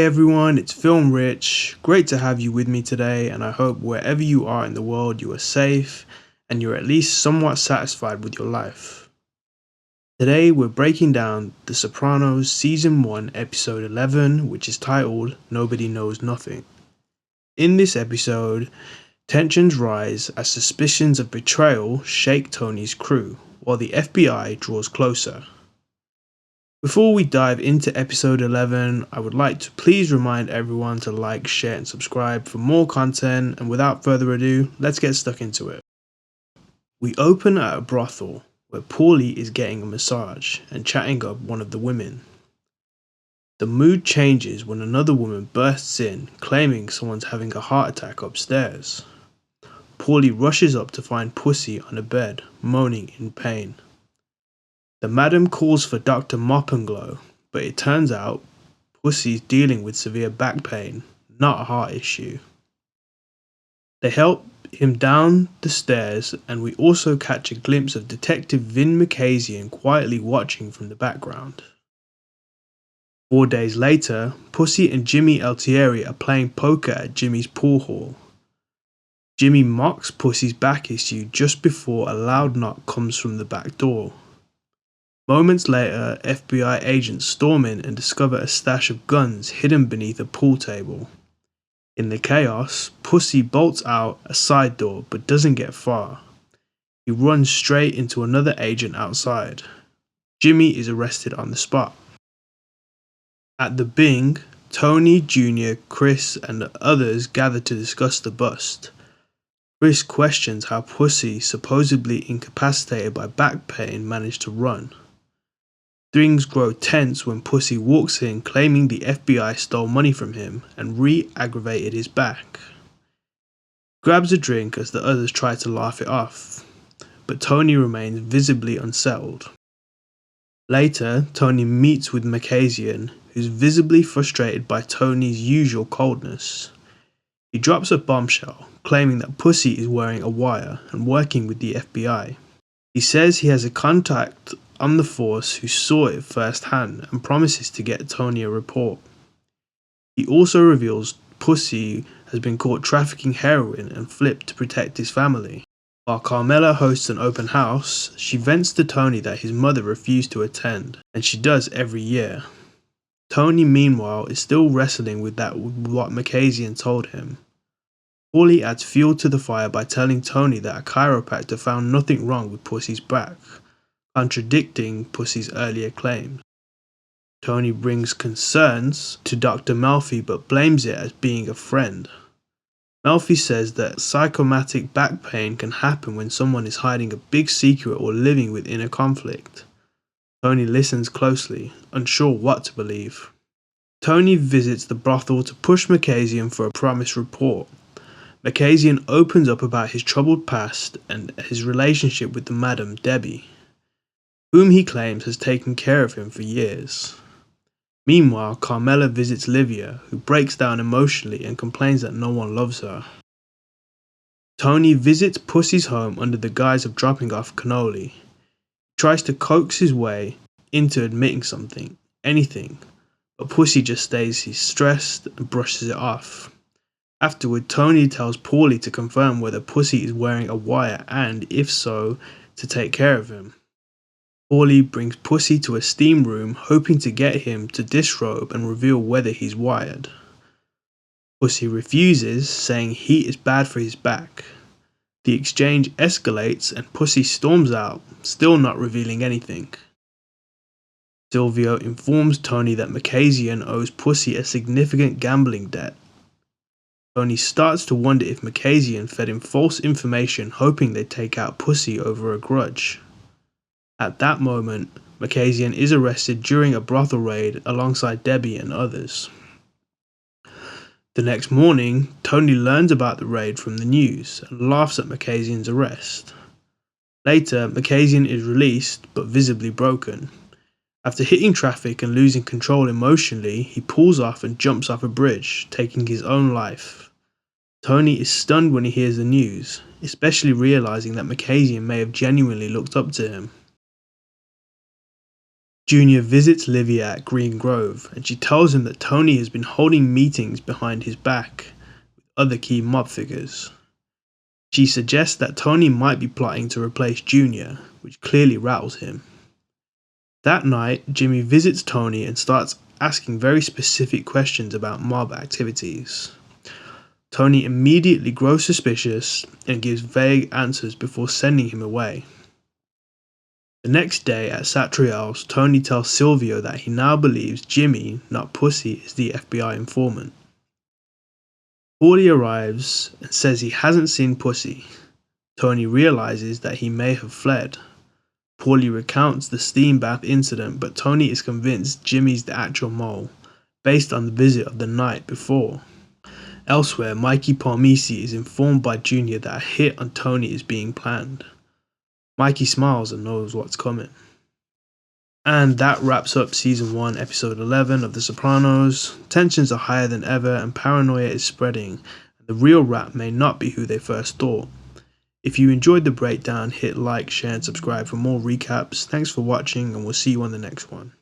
everyone, it's Film Rich. Great to have you with me today, and I hope wherever you are in the world you are safe and you're at least somewhat satisfied with your life. Today we're breaking down The Sopranos Season 1 Episode 11, which is titled Nobody Knows Nothing. In this episode, tensions rise as suspicions of betrayal shake Tony's crew, while the FBI draws closer. Before we dive into episode 11, I would like to please remind everyone to like, share and subscribe for more content, and without further ado, let's get stuck into it. We open at a brothel where Paulie is getting a massage and chatting up one of the women. The mood changes when another woman bursts in, claiming someone's having a heart attack upstairs. Paulie rushes up to find Pussy on a bed, moaning in pain. The madam calls for Dr. Mop and Glow, but it turns out Pussy's dealing with severe back pain, not a heart issue. They help him down the stairs, and we also catch a glimpse of Detective Vin Makazian quietly watching from the background. 4 days later, Pussy and Jimmy Altieri are playing poker at Jimmy's pool hall. Jimmy mocks Pussy's back issue just before a loud knock comes from the back door. Moments later, FBI agents storm in and discover a stash of guns hidden beneath a pool table. In the chaos, Pussy bolts out a side door but doesn't get far. He runs straight into another agent outside. Jimmy is arrested on the spot. At the Bing, Tony, Jr., Chris and the others gather to discuss the bust. Chris questions how Pussy, supposedly incapacitated by back pain, managed to run. Things grow tense when Pussy walks in claiming the FBI stole money from him and re-aggravated his back. He grabs a drink as the others try to laugh it off, but Tony remains visibly unsettled. Later, Tony meets with Makazian, who's visibly frustrated by Tony's usual coldness. He drops a bombshell, claiming that Pussy is wearing a wire and working with the FBI. He says he has a contact on the force who saw it firsthand and promises to get Tony a report. He also reveals Pussy has been caught trafficking heroin and flipped to protect his family. While Carmela hosts an open house, she vents to Tony that his mother refused to attend, and she does every year. Tony, meanwhile, is still wrestling with what Makazian told him. Paulie adds fuel to the fire by telling Tony that a chiropractor found nothing wrong with Pussy's back, contradicting Pussy's earlier claims. Tony brings concerns to Dr. Melfi but blames it as being a friend. Melfi says that psychosomatic back pain can happen when someone is hiding a big secret or living with inner conflict. Tony listens closely, unsure what to believe. Tony visits the brothel to push Makazian for a promised report. Makazian opens up about his troubled past and his relationship with the Madam Debbie, whom he claims has taken care of him for years. Meanwhile, Carmela visits Livia, who breaks down emotionally and complains that no one loves her. Tony visits Pussy's home under the guise of dropping off cannoli. He tries to coax his way into admitting anything, but Pussy just stays stressed and brushes it off. Afterward, Tony tells Paulie to confirm whether Pussy is wearing a wire and, if so, to take care of him. Paulie brings Pussy to a steam room, hoping to get him to disrobe and reveal whether he's wired. Pussy refuses, saying heat is bad for his back. The exchange escalates and Pussy storms out, still not revealing anything. Silvio informs Tony that Makazian owes Pussy a significant gambling debt. Tony starts to wonder if Makazian fed him false information, hoping they'd take out Pussy over a grudge. At that moment, Makazian is arrested during a brothel raid alongside Debbie and others. The next morning, Tony learns about the raid from the news and laughs at Makazian's arrest. Later, Makazian is released but visibly broken. After hitting traffic and losing control emotionally, he pulls off and jumps off a bridge, taking his own life. Tony is stunned when he hears the news, especially realizing that Makazian may have genuinely looked up to him. Junior visits Livia at Green Grove and she tells him that Tony has been holding meetings behind his back with other key mob figures. She suggests that Tony might be plotting to replace Junior, which clearly rattles him. That night, Jimmy visits Tony and starts asking very specific questions about mob activities. Tony immediately grows suspicious and gives vague answers before sending him away. The next day at Satriel's, Tony tells Silvio that he now believes Jimmy, not Pussy, is the FBI informant. Paulie arrives and says he hasn't seen Pussy. Tony realizes that he may have fled. Paulie recounts the steam bath incident, but Tony is convinced Jimmy's the actual mole, based on the visit of the night before. Elsewhere, Mikey Palmisi is informed by Junior that a hit on Tony is being planned. Mikey smiles and knows what's coming. And that wraps up Season 1, Episode 11 of The Sopranos. Tensions are higher than ever and paranoia is spreading. The real rat may not be who they first thought. If you enjoyed the breakdown, hit like, share and subscribe for more recaps. Thanks for watching and we'll see you on the next one.